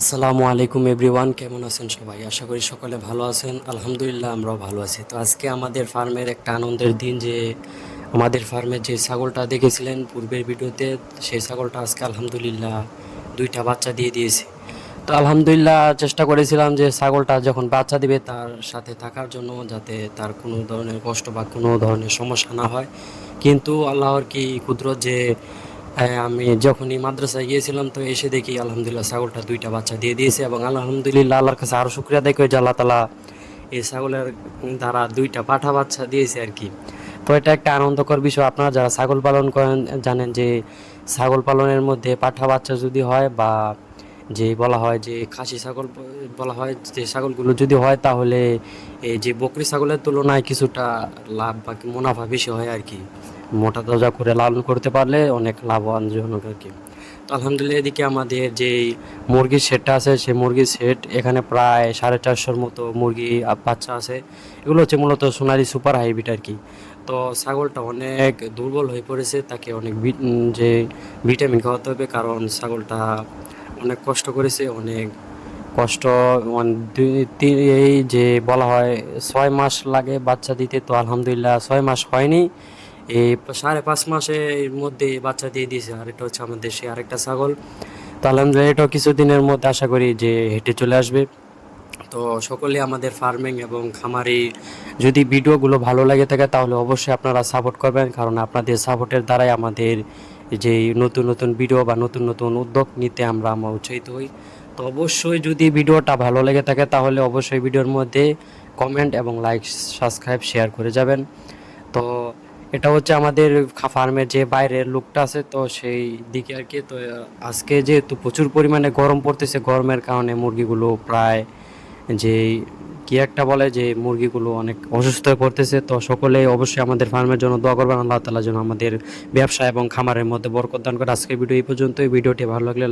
আসসালামু আলাইকুম এভরিওয়ান, কেমন আছেন সবাই? আশা করি সকলে ভালো আছেন। আলহামদুলিল্লাহ আমরাও ভালো আছি। তো আজকে আমাদের ফার্মের একটা আনন্দের দিন যে আমাদের ফার্মে যে ছাগলটা দেখেছিলেন পূর্বের ভিডিওতে, সেই ছাগলটা আজকে আলহামদুলিল্লাহ দুইটা বাচ্চা দিয়ে দিয়েছে। তো আলহামদুলিল্লাহ চেষ্টা করেছিলাম যে ছাগলটা যখন বাচ্চা দিবে তার সাথে থাকার জন্য, যাতে তার কোনো ধরনের কষ্ট বা কোনো ধরনের সমস্যা না হয়। কিন্তু আল্লাহর কি কুদরত যে আমি যখনই মাদ্রাসায় গিয়েছিলাম তো এসে দেখি আলহামদুলিল্লাহ ছাগলটা দুইটা বাচ্চা দিয়ে দিয়েছে, এবং আলহামদুলিল্লাহ আল্লাহর কাছে আরও শুক্রিয়া আদায় করি যে আল্লাহ তালা এই ছাগলের দ্বারা দুইটা পাঠা বাচ্চা দিয়েছে আর কি। তো এটা একটা আনন্দকর বিষয়। আপনারা যারা ছাগল পালন করেন জানেন যে ছাগল পালনের মধ্যে পাঠা বাচ্চা যদি হয়, বা যে বলা হয় যে খাসি ছাগল বলা হয়, যে ছাগলগুলো যদি হয় তাহলে এই যে বকরি ছাগলের তুলনায় কিছুটা লাভ বা মুনাফা বেশি হয় আর কি। মোটা তাজা করে লালন করতে পারলে অনেক লাভবানজনক আর কি। তো আলহামদুলিল্লাহ এদিকে আমাদের যে মুরগির শেডটা আছে, সেই মুরগির শেড এখানে প্রায় 450-র মতো মুরগি বাচ্চা আছে। এগুলো হচ্ছে মূলত সোনালি সুপার হাইব্রিড আর কি। তো ছাগলটা অনেক দুর্বল হয়ে পড়েছে, তাকে অনেক যে ভিটামিন খাওয়াতে হবে, কারণ ছাগলটা অনেক কষ্ট করেছে, অনেক কষ্ট। মানে এই যে বলা হয় 6 মাস লাগে বাচ্চা দিতে, তো আলহামদুলিল্লাহ 6 মাস হয়নি, এই 5.5 মাসের মধ্যে বাচ্চা দিয়ে দিয়েছে। আর এটা হচ্ছে আমাদের দেশে আরেকটা ছাগল। তো আলহামদুলিল্লাহ এটাও কিছুদিনের মধ্যে আশা করি যে হেঁটে চলে আসবে। তো সকলে আমাদের ফার্মিং এবং খামারি যদি ভিডিওগুলো ভালো লাগে থাকে তাহলে অবশ্যই আপনারা সাপোর্ট করবেন, কারণ আপনাদের সাপোর্টের দ্বারাই আমাদের যে নতুন নতুন ভিডিও বা নতুন নতুন উদ্যোগ নিতে আমরা উৎসাহিত হই। তো অবশ্যই যদি ভিডিওটা ভালো লেগে থাকে তাহলে অবশ্যই ভিডিওর মধ্যে কমেন্ট এবং লাইক, সাবস্ক্রাইব, শেয়ার করে যাবেন। তো এটা হচ্ছে আমাদের ফার্মের যে বাইরের লুকটা আছে, তো সেই দিকে আর কি। তো আজকে যেহেতু প্রচুর পরিমাণে গরম পড়তেছে, গরমের কারণে মুরগিগুলো প্রায় যে কি একটা বলে যে মুরগিগুলো অনেক অসুস্থ হয়ে পড়তেছে। তো সকলেই অবশ্যই আমাদের ফার্মের জন্য দোয়া করবেন, আল্লাহ তাআলা যেন আমাদের ব্যবসা এবং খামারের মধ্যে বরকত দান করে। আজকের ভিডিও এই পর্যন্তই। ভিডিওটি ভালো লাগলে